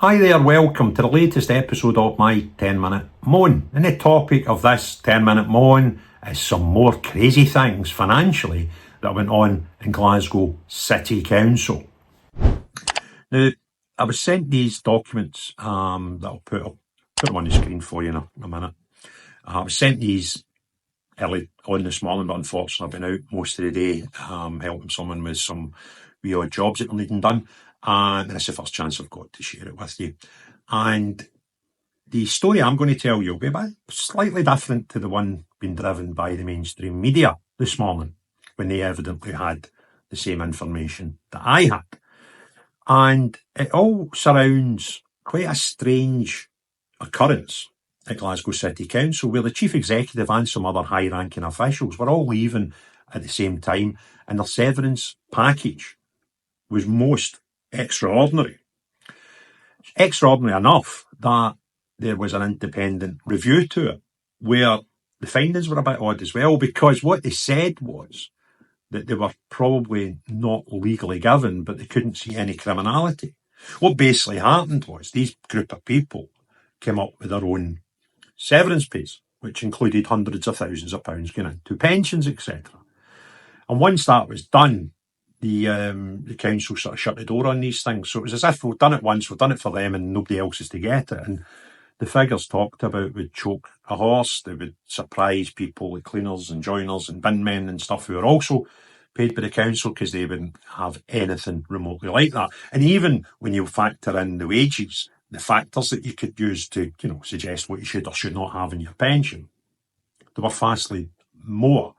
Hi there, welcome to the latest episode of my 10-minute moan. And the topic of this 10-minute moan is some more crazy things financially that went on in Glasgow City Council. Now, I was sent these documents that I'll put them on the screen for you in a minute. I was sent these early on this morning, but unfortunately I've been out most of the day helping someone with some wee odd jobs that they're needing done. And it's the first chance I've got to share it with you. And the story I'm going to tell you will be a bit slightly different to the one being driven by the mainstream media this morning, when they evidently had the same information that I had. And it all surrounds quite a strange occurrence at Glasgow City Council, where the chief executive and some other high-ranking officials were all leaving at the same time, and their severance package was most extraordinary. Extraordinary enough that there was an independent review to it, where the findings were a bit odd as well, because what they said was that they were probably not legally given, but they couldn't see any criminality. What basically happened was these group of people came up with their own severance pays, which included hundreds of thousands of pounds going into pensions, etc. And once that was done, the council sort of shut the door on these things. So it was as if we've done it once, we've done it for them, and nobody else is to get it. And the figures talked about would choke a horse. They would surprise people like cleaners and joiners and bin men and stuff who are also paid by the council, because they wouldn't have anything remotely like that. And even when you factor in the wages, the factors that you could use to, suggest what you should or should not have in your pension, they were vastly more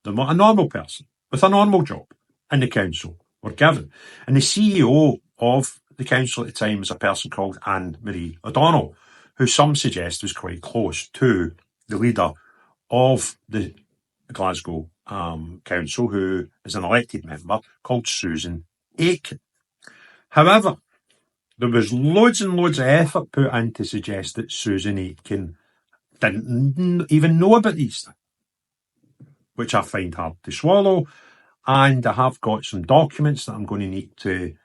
than what a normal person with a normal job in the council were given. And the CEO of the council at the time was a person called Annemarie O'Donnell, who some suggest was quite close to the leader of the Glasgow Council, who is an elected member called Susan Millar. However, there was loads and loads of effort put in to suggest that Susan Aitken didn't even know about these things, which I find hard to swallow. And I have got some documents that I'm going to need to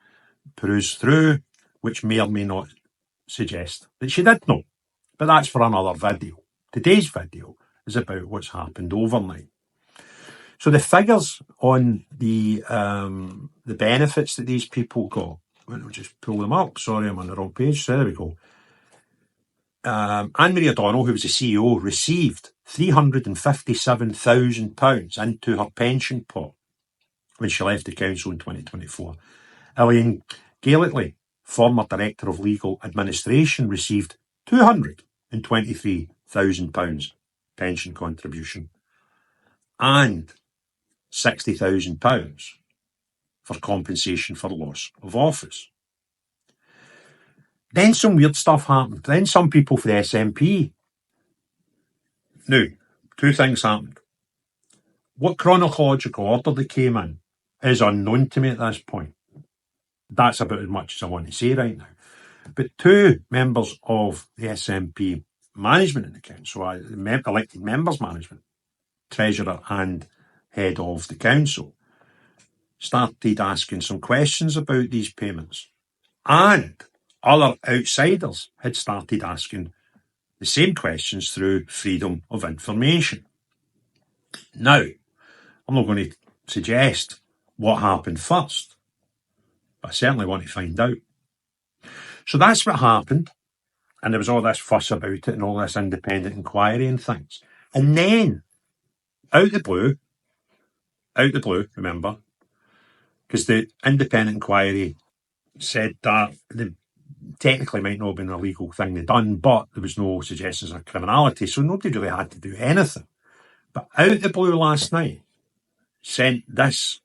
peruse through, which may or may not suggest that she did know. But that's for another video. Today's video is about what's happened overnight. So the figures on the benefits that these people got, I'll just pull them up. Sorry, I'm on the wrong page. So there we go. Annemarie O'Donnell, who was the CEO, received £357,000 into her pension pot when she left the council in 2024. Elaine Galletly, former Director of Legal Administration, received £223,000 pension contribution and £60,000 for compensation for loss of office. Then some weird stuff happened. Then some people for the SNP. Now, two things happened. What chronological order they came in is unknown to me at this point. That's about as much as I want to say right now. But two members of the SNP management in the council, elected members management, treasurer and head of the council, started asking some questions about these payments. And other outsiders had started asking the same questions through freedom of information. Now, I'm not going to suggest what happened first, but I certainly want to find out. So that's what happened, and there was all this fuss about it and all this independent inquiry and things. And then, out the blue, remember, because the independent inquiry said that the technically might not have been a legal thing they'd done, but there was no suggestions of criminality, so nobody really had to do anything. But out the blue last night, sent this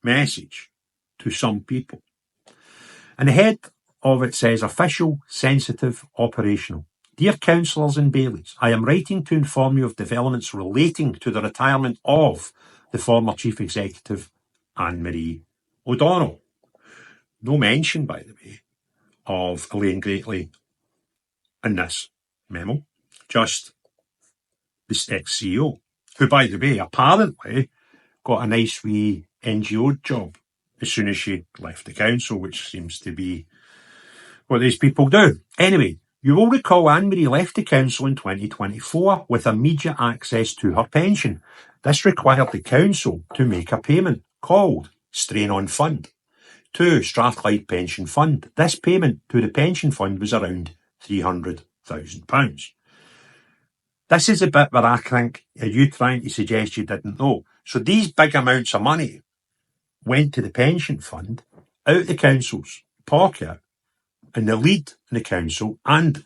message to some people. And the head of it says, official, sensitive, operational. Dear councillors and bailies, I am writing to inform you of developments relating to the retirement of the former Chief Executive, Annemarie O'Donnell. No mention, by the way, of Elaine Galletly in this memo, just this ex-CEO, who, by the way, apparently got a nice wee NGO job as soon as she left the council, which seems to be what these people do. Anyway, you will recall Annemarie left the council in 2024 with immediate access to her pension. This required the council to make a payment called Strain on Fund to Strathclyde Pension Fund. This payment to the pension fund was around £300,000. This is a bit where I think, are you trying to suggest you didn't know? So these big amounts of money went to the pension fund, out of the council's pocket, and the lead in the council, and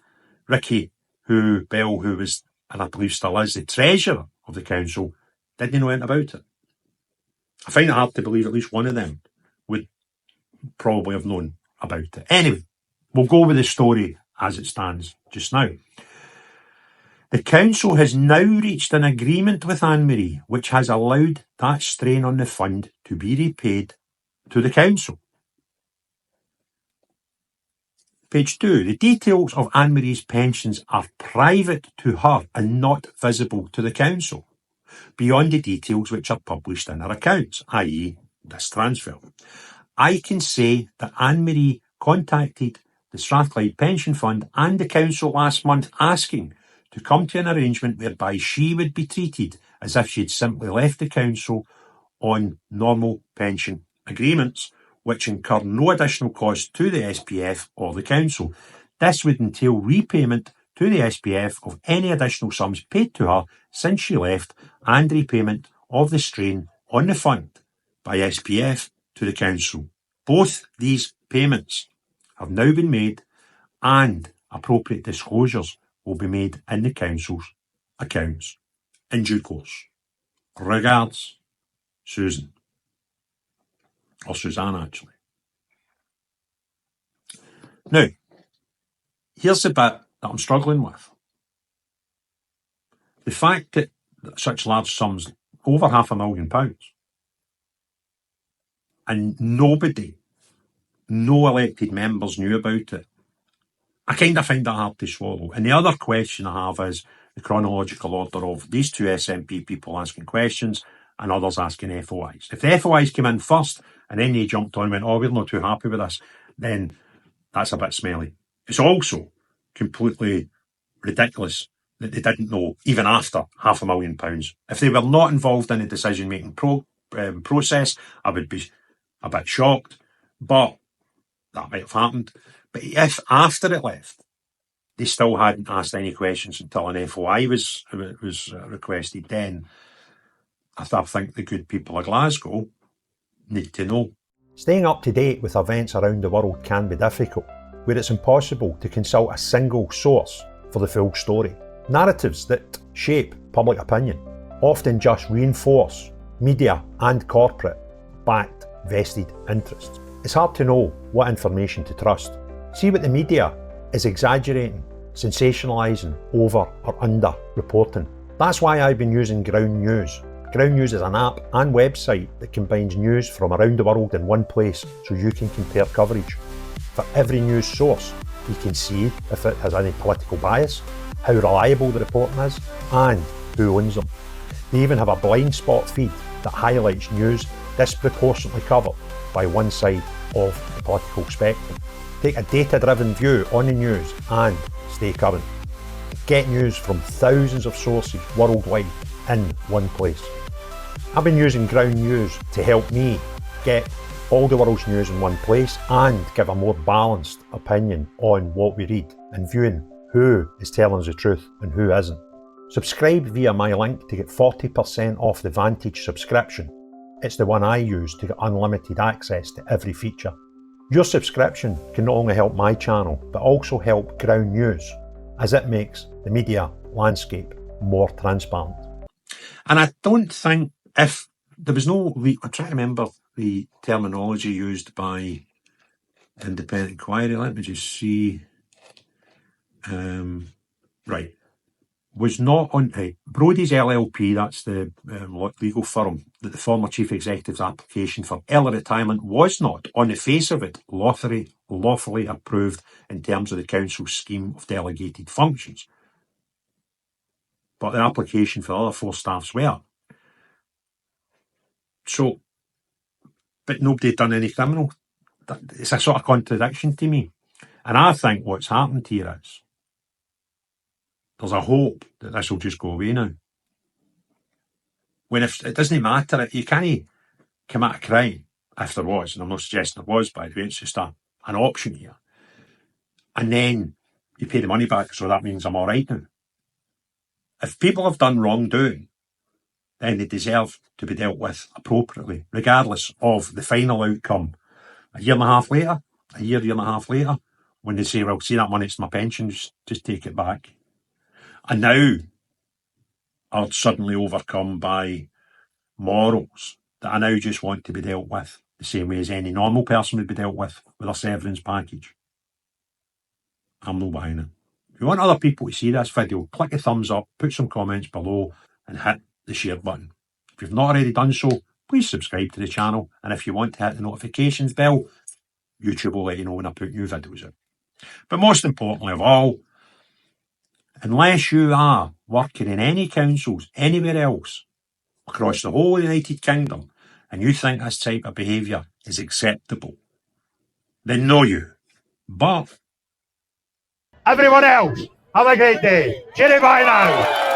Ricky Bell, who was, and I believe still is, the treasurer of the council, didn't know anything about it. I find it hard to believe at least one of them would probably have known about it. Anyway, we'll go with the story as it stands just now. The council has now reached an agreement with Annemarie, which has allowed that strain on the fund to be repaid to the council. Page 2. The details of Annemarie's pensions are private to her and not visible to the council, beyond the details which are published in her accounts, i.e. this transfer. I can say that Annemarie contacted the Strathclyde Pension Fund and the council last month asking to come to an arrangement whereby she would be treated as if she had simply left the council on normal pension agreements, which incur no additional cost to the SPF or the council. This would entail repayment to the SPF of any additional sums paid to her since she left and repayment of the strain on the fund by SPF to the council. Both these payments have now been made and appropriate disclosures will be made in the council's accounts in due course. Regards, Susan. Or Suzanne, actually. Now, here's the bit that I'm struggling with. The fact that such large sums, over £500,000, and nobody, no elected members knew about it, I kind of find that hard to swallow. And the other question I have is the chronological order of these two SNP people asking questions and others asking FOIs. If the FOIs came in first and then they jumped on and went, oh, we're not too happy with this, then that's a bit smelly. It's also completely ridiculous that they didn't know even after £500,000. If they were not involved in the decision-making process, I would be a bit shocked, but that might have happened. But if after it left, they still hadn't asked any questions until an FOI was requested, then I think the good people of Glasgow need to know. Staying up to date with events around the world can be difficult, where it's impossible to consult a single source for the full story. Narratives that shape public opinion often just reinforce media and corporate-backed vested interests. It's hard to know what information to trust. See what the media is exaggerating, sensationalising, over or under reporting. That's why I've been using Ground News. Ground News is an app and website that combines news from around the world in one place so you can compare coverage. For every news source, you can see if it has any political bias, how reliable the reporting is, and who owns them. They even have a blind spot feed that highlights news disproportionately covered by one side of the political spectrum. Take a data-driven view on the news and stay current. Get news from thousands of sources worldwide in one place. I've been using Ground News to help me get all the world's news in one place and give a more balanced opinion on what we read and viewing who is telling us the truth and who isn't. Subscribe via my link to get 40% off the Vantage subscription. It's the one I use to get unlimited access to every feature. Your subscription can not only help my channel, but also help Ground News, as it makes the media landscape more transparent. And I don't think if there was no, I'm trying to remember the terminology used by Independent Inquiry. Let me just see. Right. Was not on Brodie's LLP, that's the legal firm that the former chief executive's application for early retirement was not, on the face of it, lawfully approved in terms of the council's scheme of delegated functions. But the application for other four staffs were. So, but nobody had done any criminal. It's a sort of contradiction to me. And I think what's happened here is there's a hope that this will just go away now. When if it doesn't matter, you can't commit a crime if there was, and I'm not suggesting there was, by the way, it's just an option here. And then you pay the money back, so that means I'm all right now. If people have done wrongdoing, then they deserve to be dealt with appropriately, regardless of the final outcome. A year and a half later, year and a half later, when they say, well, see that money, it's my pension, just take it back. And now are suddenly overcome by morals that I now just want to be dealt with the same way as any normal person would be dealt with a severance package. I'm not buying it. If you want other people to see this video, click a thumbs up, put some comments below, and hit the share button. If you've not already done so, please subscribe to the channel. And if you want to hit the notifications bell, YouTube will let you know when I put new videos out. But most importantly of all, unless you are working in any councils anywhere else across the whole United Kingdom and you think this type of behaviour is acceptable, then know you. But everyone else, have a great day. Cheerio, bye now.